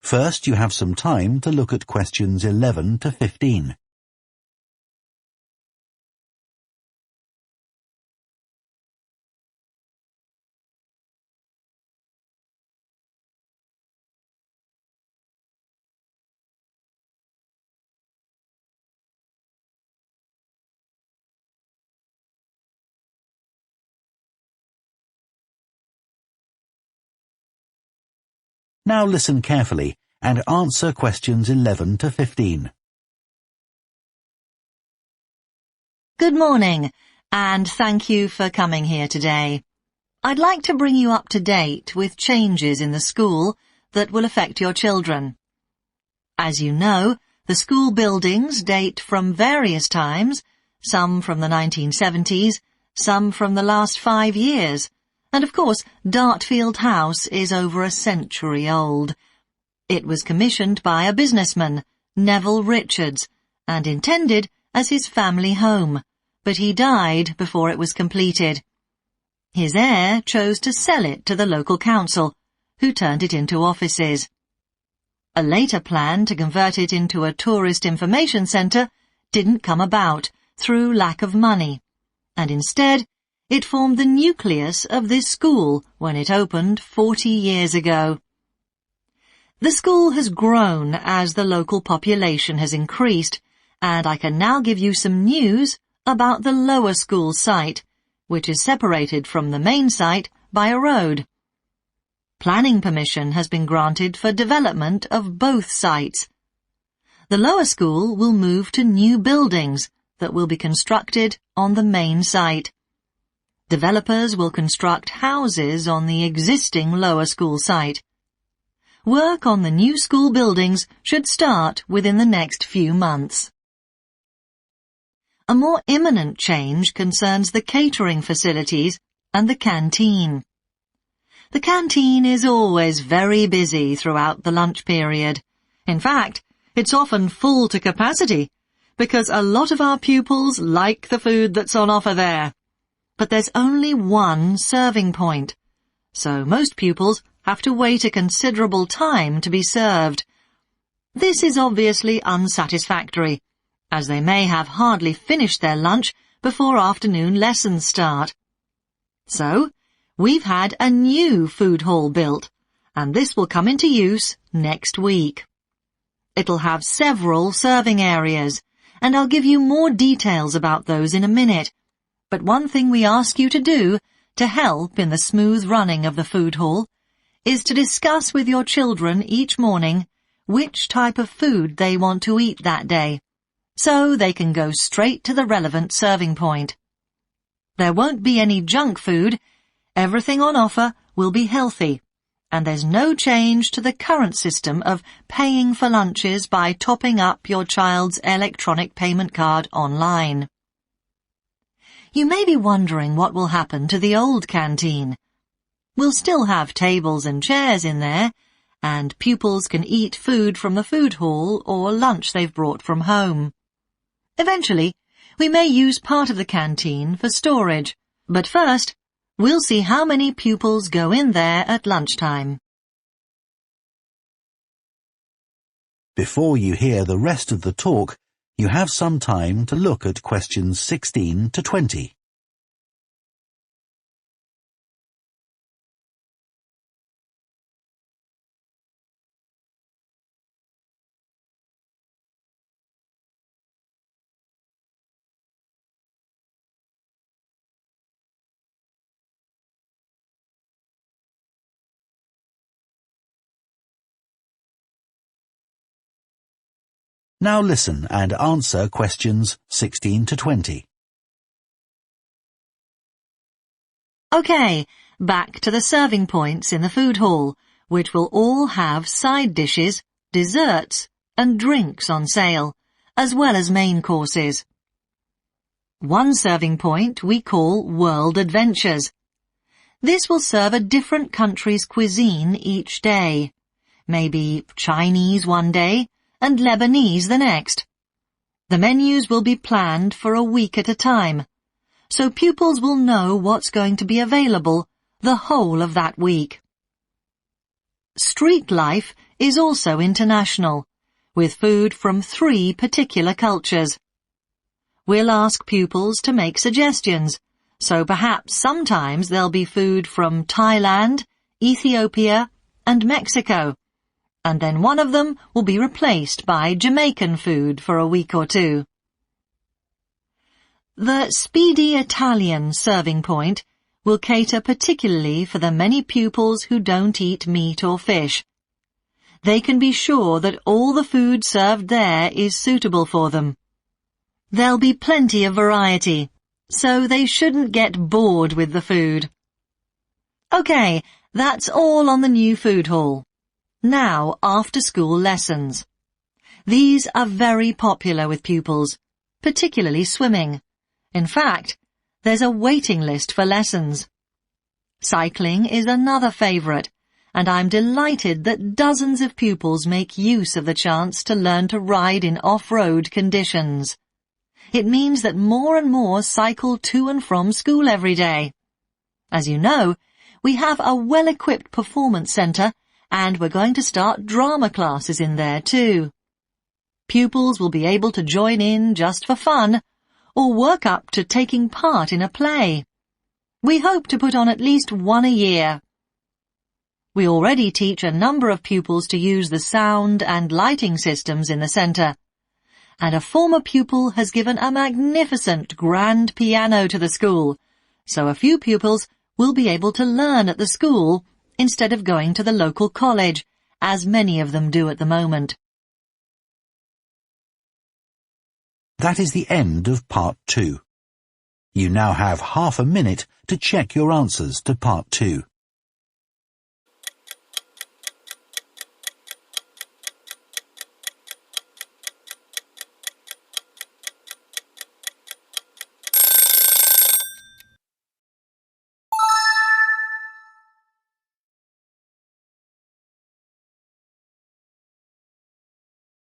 First, you have some time to look at questions 11 to 15. Now listen carefully and answer questions 11 to 15. Good morning, and thank you for coming here today. I'd like to bring you up to date with changes in the school that will affect your children. As you know, the school buildings date from various times, some from the 1970s, some from the last 5 years, and of course, Dartfield House is over a century old. It was commissioned by a businessman, Neville Richards, and intended as his family home, but he died before it was completed. His heir chose to sell it to the local council, who turned it into offices. A later plan to convert it into a tourist information centre didn't come about through lack of money, and instead it formed the nucleus of this school when it opened 40 years ago. The school has grown as the local population has increased, and I can now give you some news about the lower school site, which is separated from the main site by a road. Planning permission has been granted for development of both sites. The lower school will move to new buildings that will be constructed on the main site. Developers will construct houses on the existing lower school site. Work on the new school buildings should start within the next few months. A more imminent change concerns the catering facilities and the canteen. The canteen is always very busy throughout the lunch period. In fact, it's often full to capacity because a lot of our pupils like the food that's on offer there. But there's only one serving point, so most pupils have to wait a considerable time to be served. This is obviously unsatisfactory, as they may have hardly finished their lunch before afternoon lessons start. So, we've had a new food hall built, and this will come into use next week. It'll have several serving areas, and I'll give you more details about those in a minute. But one thing we ask you to do to help in the smooth running of the food hall is to discuss with your children each morning which type of food they want to eat that day, so they can go straight to the relevant serving point. There won't be any junk food, everything on offer will be healthy, and there's no change to the current system of paying for lunches by topping up your child's electronic payment card online. You may be wondering what will happen to the old canteen. We'll still have tables and chairs in there, and pupils can eat food from the food hall or lunch they've brought from home. Eventually, we may use part of the canteen for storage, but first, we'll see how many pupils go in there at lunchtime. Before you hear the rest of the talk, you have some time to look at questions 16 to 20. Now listen and answer questions 16 to 20. Okay, back to the serving points in the food hall, which will all have side dishes, desserts, and drinks on sale, as well as main courses. One serving point we call World Adventures. This will serve a different country's cuisine each day. Maybe Chinese one day, and Lebanese the next. The menus will be planned for a week at a time, so pupils will know what's going to be available the whole of that week. Street life is also international, with food from 3 particular cultures. We'll ask pupils to make suggestions, so perhaps sometimes there'll be food from Thailand, Ethiopia, and Mexico, and then one of them will be replaced by Jamaican food for a week or 2. The Speedy Italian serving point will cater particularly for the many pupils who don't eat meat or fish. They can be sure that all the food served there is suitable for them. There'll be plenty of variety, so they shouldn't get bored with the food. Okay, that's all on the new food hall. Now, after-school lessons. These are very popular with pupils, particularly swimming. In fact, there's a waiting list for lessons. Cycling is another favourite, and I'm delighted that dozens of pupils make use of the chance to learn to ride in off-road conditions. It means that more and more cycle to and from school every day. As you know, we have a well-equipped performance centre, and we're going to start drama classes in there too. Pupils will be able to join in just for fun, or work up to taking part in a play. We hope to put on at least one a year. We already teach a number of pupils to use the sound and lighting systems in the centre, and a former pupil has given a magnificent grand piano to the school, so a few pupils will be able to learn at the school instead of going to the local college, as many of them do at the moment. That is the end of Part 2. You now have half a minute to check your answers to Part 2.